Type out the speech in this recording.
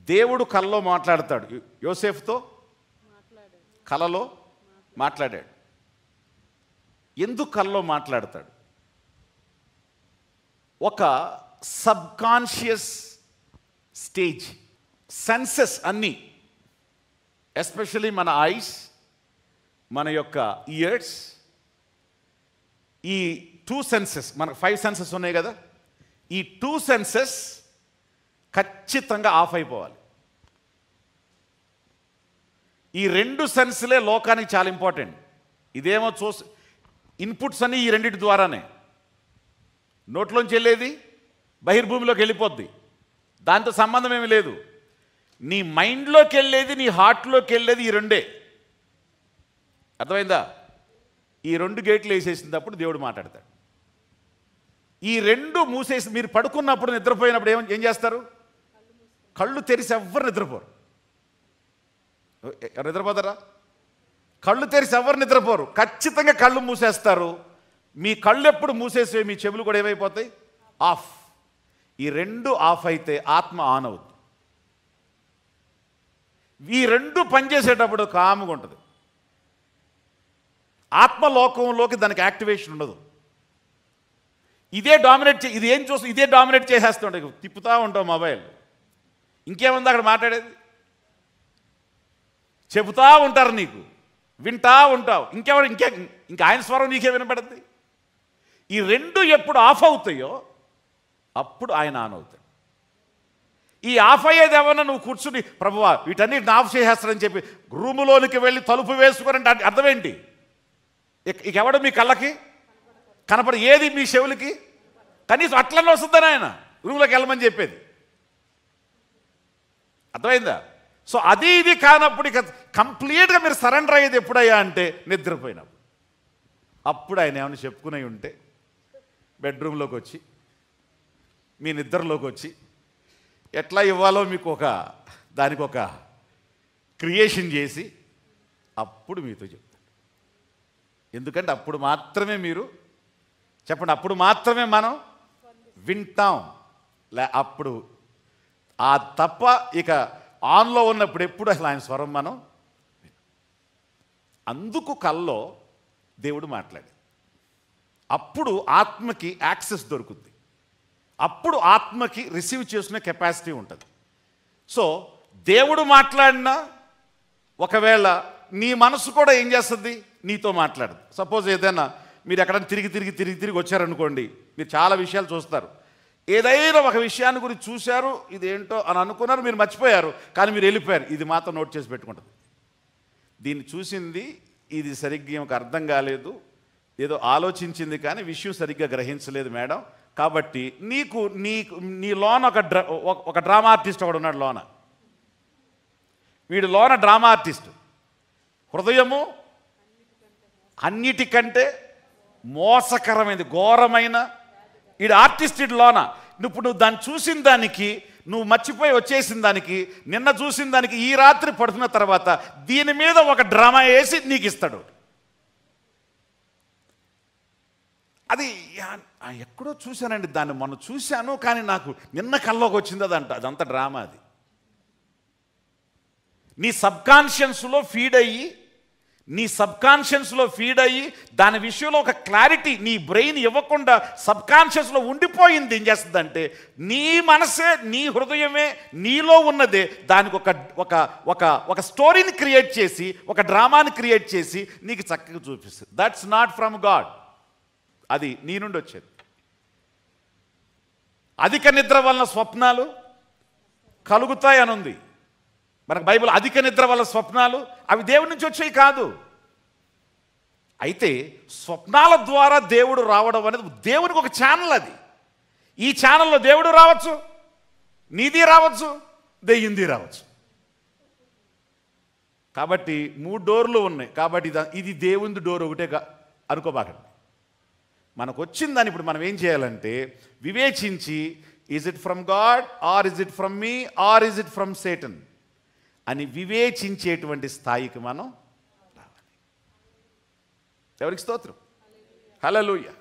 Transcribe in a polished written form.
దేవుడు కలలో మాట్లాడతాడు. యోసేఫ్తో కలలో మాట్లాడాడు. ఎందుకు కలలో మాట్లాడతాడు? ఒక సబ్కాన్షియస్ స్టేజ్, సెన్సెస్ అన్నీ, ఎస్పెషలీ మన ఐస్, మన యొక్క ఇయర్స్, ఈ 2 సెన్సెస్, మనకు 5 సెన్సెస్ ఉన్నాయి కదా, ఈ 2 సెన్సెస్ ఖచ్చితంగా ఆఫ్ అయిపోవాలి. ఈ 2 సెన్స్లే లోకానికి చాలా ఇంపార్టెంట్. ఇదేమో ఇన్పుట్స్ అన్నీ ఈ రెండింటి ద్వారానే. నోట్లోంచి వెళ్ళేది బహిర్భూమిలోకి వెళ్ళిపోద్ది, దాంతో సంబంధం ఏమీ లేదు. నీ మైండ్లోకి వెళ్ళేది, నీ హార్ట్లోకి వెళ్ళేది ఈ రెండే. అర్థమైందా? ఈ 2 గేట్లు వేసేసినప్పుడు దేవుడు మాట్లాడతాడు. ఈ 2 మూసేసి మీరు పడుకున్నప్పుడు, నిద్రపోయినప్పుడు ఏం చేస్తారు? కళ్ళు తెరిసి ఎవ్వరు నిద్రపోరు. నిద్రపోతారా? కళ్ళు తెరిసి ఎవరు నిద్రపోరు, ఖచ్చితంగా కళ్ళు మూసేస్తారు. మీ కళ్ళు ఎప్పుడు మూసేసే మీ చెవులు కూడా ఏమైపోతాయి? ఆఫ్. ఈ 2 ఆఫ్ అయితే ఆత్మ ఆన్ అవుతుంది. ఈ 2 పనిచేసేటప్పుడు కాముగా ఉంటుంది. ఆత్మలోకంలోకి దానికి యాక్టివేషన్ ఉండదు. ఇదే డామినేట్ ఇది ఏం చూస్తూ ఇదే డామినేట్ చేసేస్తుంటాయి. తిప్పుతూ ఉంటావు మొబైల్, ఇంకేముంది అక్కడ మాట్లాడేది? చెబుతూ ఉంటారు, నీకు వింటా ఉంటావు, ఇంకా ఆయన స్వరం నీకే వినపడుతుంది. ఈ 2 ఎప్పుడు ఆఫ్ అవుతాయో అప్పుడు ఆయన ఆన్ అవుతాడు. ఈ ఆఫ్ అయ్యేది ఏమన్నా నువ్వు కూర్చుని ప్రభువా వీటన్నిటిని ఆఫ్ చేసేస్తారని చెప్పి రూములోనికి వెళ్ళి తలుపు వేసుకుని అర్థం ఏంటి? ఇక ఎవడు మీ కళ్ళకి కనపడ, ఏది మీ చెవులకి కనీసం అట్లనే వస్తుందని ఆయన రూమ్లోకి వెళ్ళమని చెప్పేది. అర్థమైందా? సో అది ఇది కానప్పుడు ఇక కంప్లీట్గా మీరు సరెండర్ అయ్యేది ఎప్పుడయ్యా అంటే నిద్రపోయినప్పుడు. అప్పుడు ఆయన ఏమైనా చెప్పుకునే ఉంటే బెడ్రూమ్లోకి వచ్చి, మీ నిద్రలోకి వచ్చి ఎట్లా ఇవ్వాలో మీకు దానికి ఒక క్రియేషన్ చేసి అప్పుడు మీతో చెప్తాడు. ఎందుకంటే అప్పుడు మాత్రమే మీరు చెప్పండి, అప్పుడు మాత్రమే మనం వింటాం. అప్పుడు ఆ తప్ప ఇక ఆన్లో ఉన్నప్పుడు ఎప్పుడు అసలు ఆయన స్వరం మనం. అందుకు కల్లో దేవుడు మాట్లాడి అప్పుడు ఆత్మకి యాక్సెస్ దొరుకుతుంది. అప్పుడు ఆత్మకి రిసీవ్ చేసుకునే కెపాసిటీ ఉంటుంది. సో దేవుడు మాట్లాడినా ఒకవేళ నీ మనసు కూడా ఏం చేస్తుంది? నీతో మాట్లాడదు. సపోజ్ ఏదైనా మీరు ఎక్కడైనా తిరిగి వచ్చారనుకోండి, మీరు చాలా విషయాలు చూస్తారు. ఏదైనా ఒక విషయాన్ని గురించి చూశారు, ఇదేంటో అని అనుకున్నారు, మీరు మర్చిపోయారు, కానీ మీరు వెళ్ళిపోయారు. ఇది మాత్రం నోట్ చేసి పెట్టుకుంటుంది. దీన్ని చూసింది, ఇది సరిగ్గా ఏమో అర్థం కాలేదు, ఏదో ఆలోచించింది కానీ విషయం సరిగ్గా గ్రహించలేదు మేడం. కాబట్టి నీ లోన ఒక డ్రామా ఆర్టిస్ట్ ఒకడు ఉన్నాడు. వీడు లోన డ్రామా ఆర్టిస్ట్. హృదయము అన్నిటికంటే మోసకరమైనది, ఘోరమైన వీడు ఆర్టిస్ట్. వీడు లోన ఇప్పుడు నువ్వు దాన్ని చూసిన దానికి, నువ్వు మర్చిపోయి వచ్చేసిన దానికి, నిన్న చూసిన దానికి ఈ రాత్రి పడుతున్న తర్వాత దీని మీద ఒక డ్రామా వేసి నీకు ఇస్తాడు. అది ఎక్కడో చూశానండి, దాన్ని మొన్న చూశాను కానీ నాకు నిన్న కల్లోకి వచ్చింది అదంతా డ్రామా. అది నీ సబ్కాన్షియస్లో ఫీడ్ అయ్యి దాని విషయంలో ఒక క్లారిటీ నీ బ్రెయిన్ ఇవ్వకుండా సబ్కాన్షియస్లో ఉండిపోయింది. ఏం చేస్తుందంటే నీ మనసే, నీ హృదయమే, నీలో ఉన్నదే దానికి ఒక స్టోరీని క్రియేట్ చేసి, ఒక డ్రామాని క్రియేట్ చేసి నీకు చక్కగా చూపిస్తుంది. That's not from God. అది నీ నుండి వచ్చేది. అధిక నిద్ర వలన స్వప్నాలు కలుగుతాయి అని ఉంది మనకు బైబిల్. అధిక నిద్ర వల్ల స్వప్నాలు అవి దేవుడి నుంచి వచ్చేవి కాదు. అయితే స్వప్నాల ద్వారా దేవుడు రావడం అనేది దేవునికి ఒక ఛానల్. అది ఈ ఛానల్లో దేవుడు రావచ్చు, నీది రావచ్చు, దెయ్యింది రావచ్చు. కాబట్టి 3 డోర్లు ఉన్నాయి. కాబట్టి ఇది దేవుని డోర్ ఒకటే అనుకోబాకండి. మనకు వచ్చిన దాన్ని ఇప్పుడు మనం ఏం చేయాలంటే వివేచించి, is it from God or is it from me or is it from Satan అని వివేచించేటువంటి స్థాయికి మనం రావాలి. ఎవరికి స్తోత్రం, హల్లెలూయా.